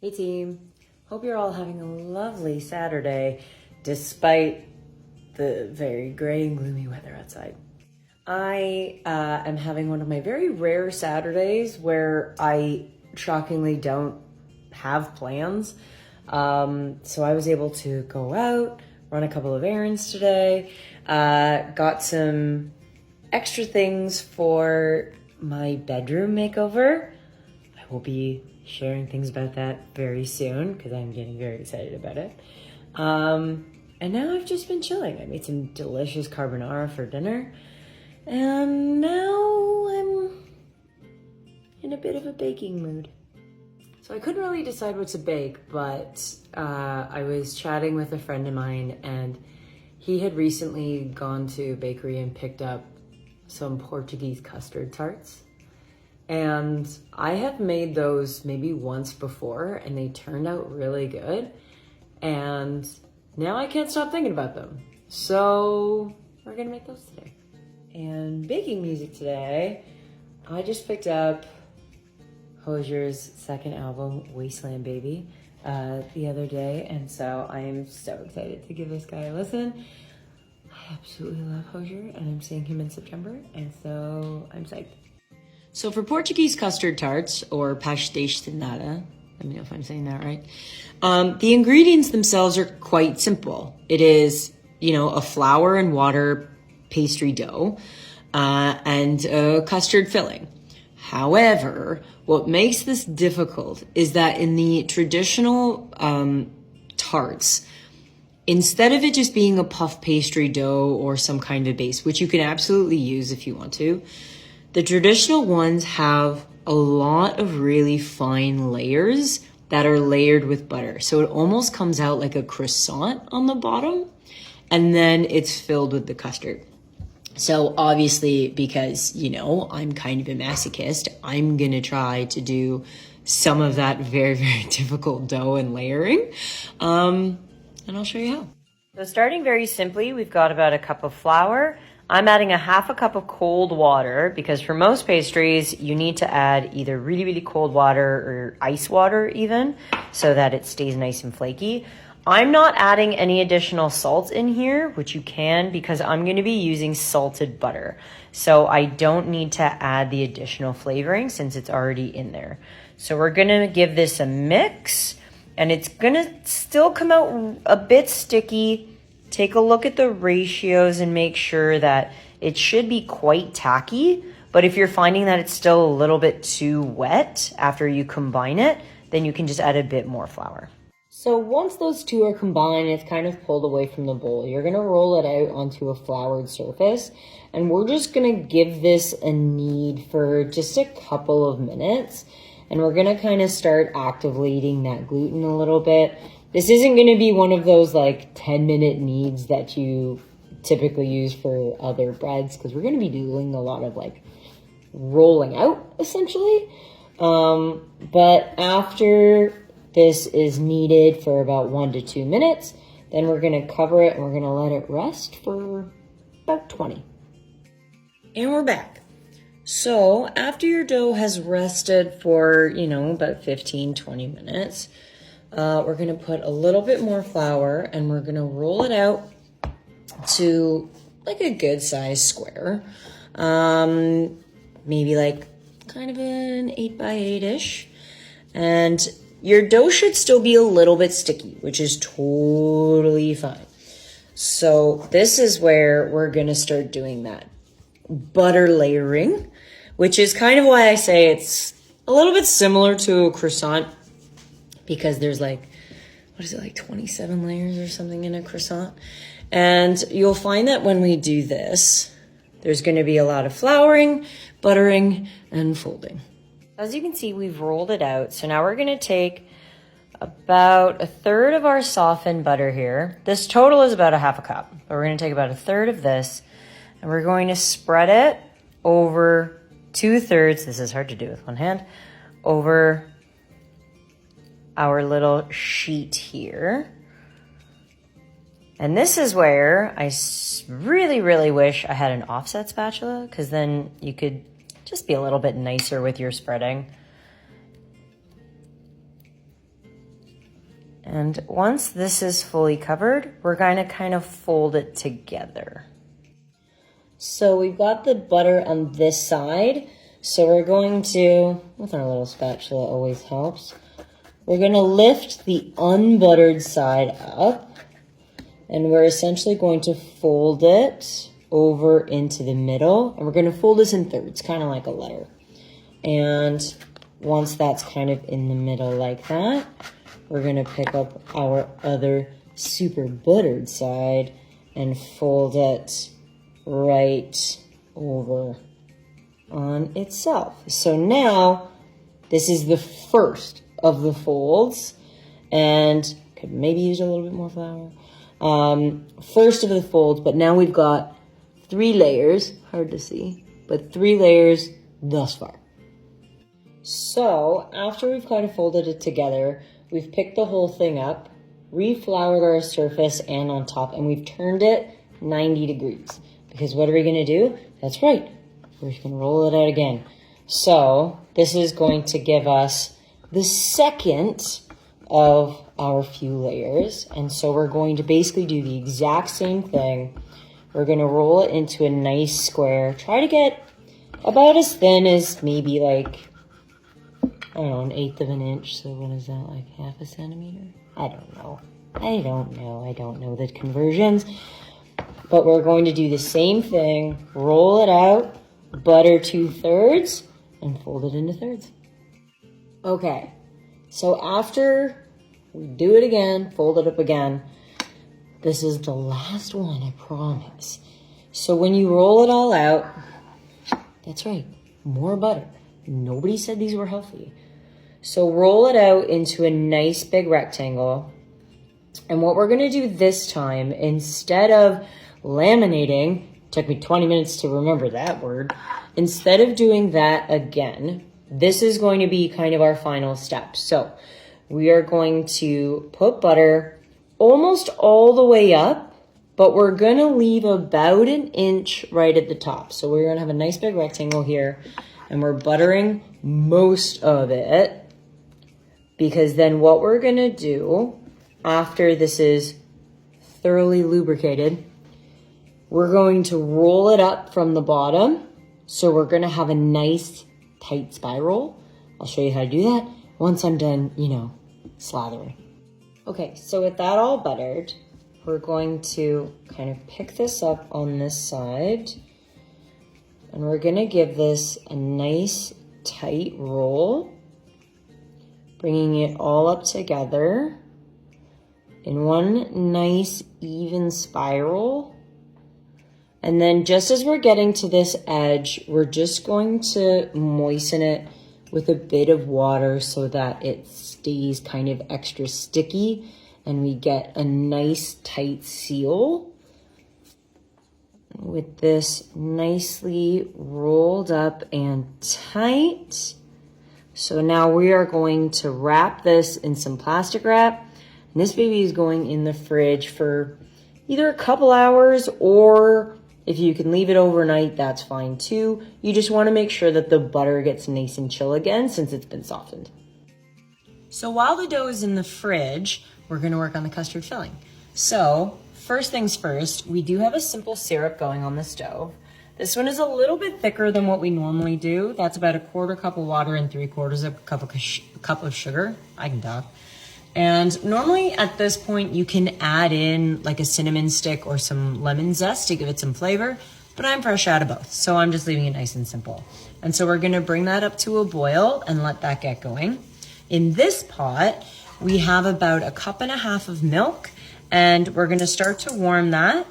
Hey team, hope you're all having a lovely Saturday despite the very gray and gloomy weather outside. I am having one of my very rare Saturdays where I shockingly don't have plans. So I was able to go out, run a couple of errands today, got some extra things for my bedroom makeover. I will be sharing things about that very soon because I'm getting very excited about it. And now I've just been chilling. I made some delicious carbonara for dinner. And now I'm in a bit of a baking mood. So I couldn't really decide what to bake, but I was chatting with a friend of mine and he had recently gone to a bakery and picked up some Portuguese custard tarts. And I have made those maybe once before and they turned out really good. And now I can't stop thinking about them. So we're gonna make those today. And baking music today, I just picked up Hosier's second album, Wasteland Baby, the other day. And so I am so excited to give this guy a listen. I absolutely love Hosier and I'm seeing him in September. And so I'm psyched. So for Portuguese custard tarts, or Pasteis de Nata, let me know if I'm saying that right, the ingredients themselves are quite simple. It is, a flour and water pastry dough and a custard filling. However, what makes this difficult is that in the traditional tarts, instead of it just being a puff pastry dough or some kind of base, which you can absolutely use if you want to, the traditional ones have a lot of really fine layers that are layered with butter. So it almost comes out like a croissant on the bottom, and then it's filled with the custard. So obviously, because, I'm kind of a masochist, I'm going to try to do some of that very, very difficult dough and layering. And I'll show you how. So starting very simply, we've got about a cup of flour. I'm adding a half a cup of cold water because for most pastries, you need to add either really, really cold water or ice water even so that it stays nice and flaky. I'm not adding any additional salt in here, which you can because I'm going to be using salted butter. So I don't need to add the additional flavoring since it's already in there. So we're going to give this a mix and it's going to still come out a bit sticky. Take a look at the ratios and make sure that it should be quite tacky. But if you're finding that it's still a little bit too wet after you combine it, then you can just add a bit more flour. So once those two are combined, it's kind of pulled away from the bowl. You're going to roll it out onto a floured surface. And we're just going to give this a knead for just a couple of minutes. And we're going to kind of start activating that gluten a little bit. This isn't going to be one of those 10-minute kneads that you typically use for other breads because we're going to be doing a lot of rolling out essentially. But after this is kneaded for about 1 to 2 minutes, then we're going to cover it and we're going to let it rest for about 20. And we're back. So after your dough has rested for, about 15-20 minutes, we're going to put a little bit more flour and we're going to roll it out to a good size square. Maybe kind of an 8x8-ish. And your dough should still be a little bit sticky, which is totally fine. So this is where we're going to start doing that butter layering, which is kind of why I say it's a little bit similar to a croissant. Because there's 27 layers or something in a croissant. And you'll find that when we do this, there's going to be a lot of flouring, buttering, and folding. As you can see, we've rolled it out. So now we're going to take about a third of our softened butter here. This total is about a half a cup. But we're going to take about a third of this. And we're going to spread it over 2/3. This is hard to do with one hand. Over our little sheet here. And this is where I really, really wish I had an offset spatula because then you could just be a little bit nicer with your spreading. And once this is fully covered, we're going to kind of fold it together. So we've got the butter on this side. So we're going to, with our little spatula always helps, we're going to lift the unbuttered side up, and we're essentially going to fold it over into the middle, and we're going to fold this in thirds, kind of like a letter. And once that's kind of in the middle like that, we're going to pick up our other super buttered side and fold it right over on itself. So now this is the first of the folds, and could maybe use a little bit more flour. First of the folds, but now we've got 3 layers, hard to see, but 3 layers thus far. So after we've kind of folded it together, we've picked the whole thing up, refloured our surface and on top, and we've turned it 90 degrees. Because what are we gonna do? That's right, we're just gonna roll it out again. So this is going to give us the second of our few layers. And so we're going to basically do the exact same thing. We're gonna roll it into a nice square. Try to get about as thin as maybe like, I don't know, 1/8 of an inch. So what is that, like half a centimeter? I don't know the conversions. But we're going to do the same thing, roll it out, butter 2/3, and fold it into thirds. Okay, so after we do it again, fold it up again, this is the last one, I promise. So when you roll it all out, that's right, more butter. Nobody said these were healthy. So roll it out into a nice big rectangle. And what we're gonna do this time, instead of laminating, took me 20 minutes to remember that word, instead of doing that again, this is going to be kind of our final step. So we are going to put butter almost all the way up, but we're gonna leave about 1 inch right at the top. So we're gonna have a nice big rectangle here, and we're buttering most of it, because then what we're gonna do after this is thoroughly lubricated, we're going to roll it up from the bottom. So we're gonna have a nice tight spiral. I'll show you how to do that once I'm done, slathering. Okay, so with that all buttered, we're going to kind of pick this up on this side, and we're gonna give this a nice tight roll, bringing it all up together in one nice even spiral. And then just as we're getting to this edge, we're just going to moisten it with a bit of water so that it stays kind of extra sticky and we get a nice tight seal with this nicely rolled up and tight. So now we are going to wrap this in some plastic wrap. And this baby is going in the fridge for either a couple hours, or if you can leave it overnight, that's fine too. You just want to make sure that the butter gets nice and chill again since it's been softened. So while the dough is in the fridge, we're going to work on the custard filling. So first things first, we do have a simple syrup going on the stove. This one is a little bit thicker than what we normally do. That's about 1/4 cup of water and 3/4 cup of sugar. I can talk. And normally at this point you can add in like a cinnamon stick or some lemon zest to give it some flavor, but I'm fresh out of both, so I'm just leaving it nice and simple. And so we're gonna bring that up to a boil and let that get going. In this pot, we have about 1.5 cups of milk, and we're gonna start to warm that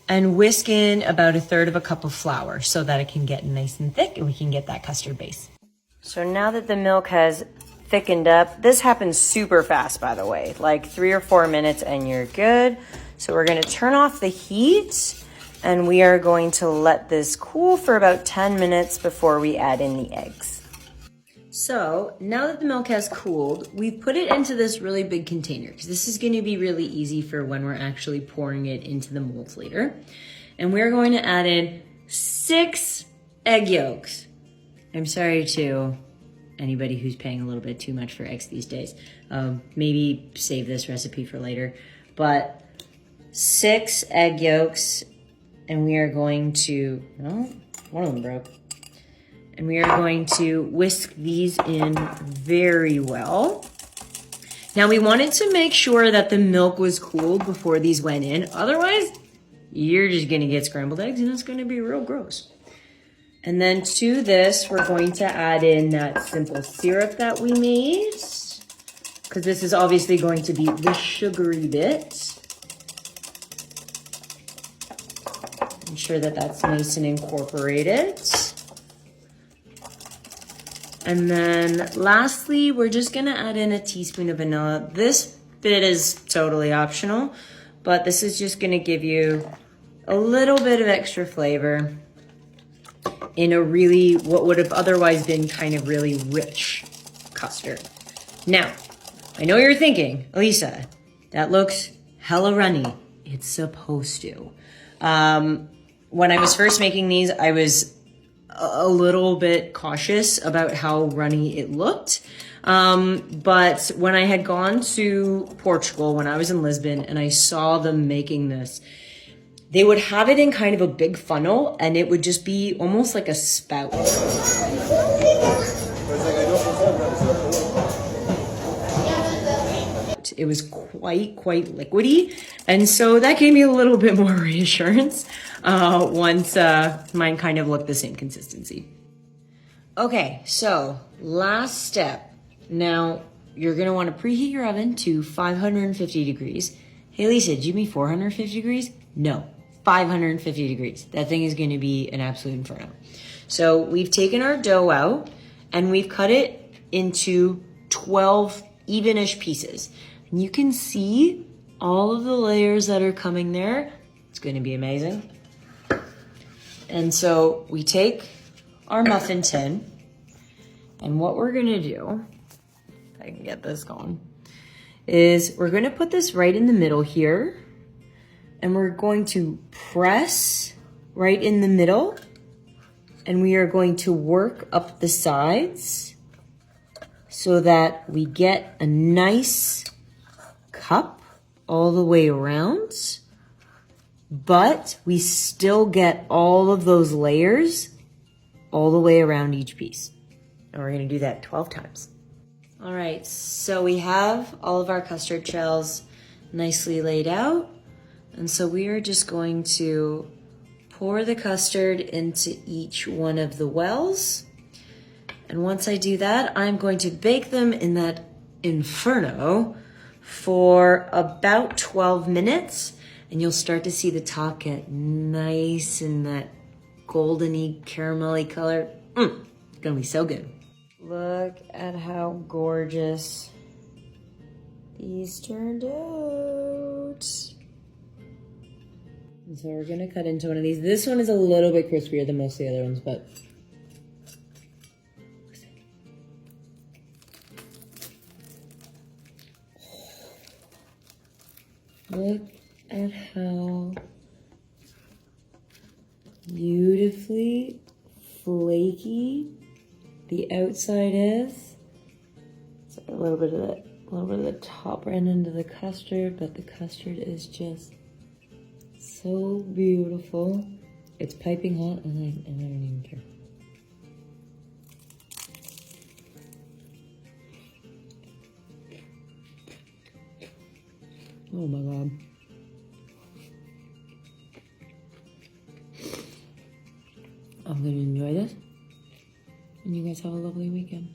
and whisk in about 1/3 cup of flour so that it can get nice and thick and we can get that custard base. So now that the milk has thickened up, this happens super fast, by the way, like 3 or 4 minutes and you're good. So we're gonna turn off the heat and we are going to let this cool for about 10 minutes before we add in the eggs. So now that the milk has cooled, we've put it into this really big container because this is gonna be really easy for when we're actually pouring it into the molds later. And we're going to add in 6 egg yolks. I'm sorry to anybody who's paying a little bit too much for eggs these days. Maybe save this recipe for later. But 6 egg yolks, and we are going to, oh, one of them broke. And we are going to whisk these in very well. Now we wanted to make sure that the milk was cooled before these went in. Otherwise, you're just gonna get scrambled eggs and it's gonna be real gross. And then to this, we're going to add in that simple syrup that we made, because this is obviously going to be the sugary bit. Ensure that that's nice and incorporated. And then lastly, we're just gonna add in a teaspoon of vanilla. This bit is totally optional, but this is just gonna give you a little bit of extra flavor in a really, what would have otherwise been kind of really rich custard. Now, I know you're thinking, Elisa, that looks hella runny. It's supposed to. When I was first making these, I was a little bit cautious about how runny it looked. But when I had gone to Portugal, when I was in Lisbon, and I saw them making this, they would have it in kind of a big funnel, and it would just be almost like a spout. It was quite liquidy, and so that gave me a little bit more reassurance once mine kind of looked the same consistency. Okay, so last step. Now you're gonna want to preheat your oven to 550 degrees. Hey Lisa, did you mean 450 degrees? No, 550 degrees. That thing is gonna be an absolute inferno. So we've taken our dough out and we've cut it into 12 evenish pieces. And you can see all of the layers that are coming there. It's gonna be amazing. And so we take our muffin tin, and what we're gonna do, if I can get this going, is we're gonna put this right in the middle here, and we're going to press right in the middle, and we are going to work up the sides so that we get a nice cup all the way around, but we still get all of those layers all the way around each piece. And we're gonna do that 12 times. All right, so we have all of our custard shells nicely laid out. And so we are just going to pour the custard into each one of the wells. And once I do that, I'm going to bake them in that inferno for about 12 minutes. And you'll start to see the top get nice and that goldeny, caramelly color. It's gonna be so good. Look at how gorgeous these turned out. And so we're gonna cut into one of these. This one is a little bit crispier than most of the other ones, but look at how beautifully flaky the outside is. So a little bit of the top ran into the custard, but the custard is just so beautiful. It's piping hot, and I don't even care. Oh my God. I'm gonna enjoy this, and you guys have a lovely weekend.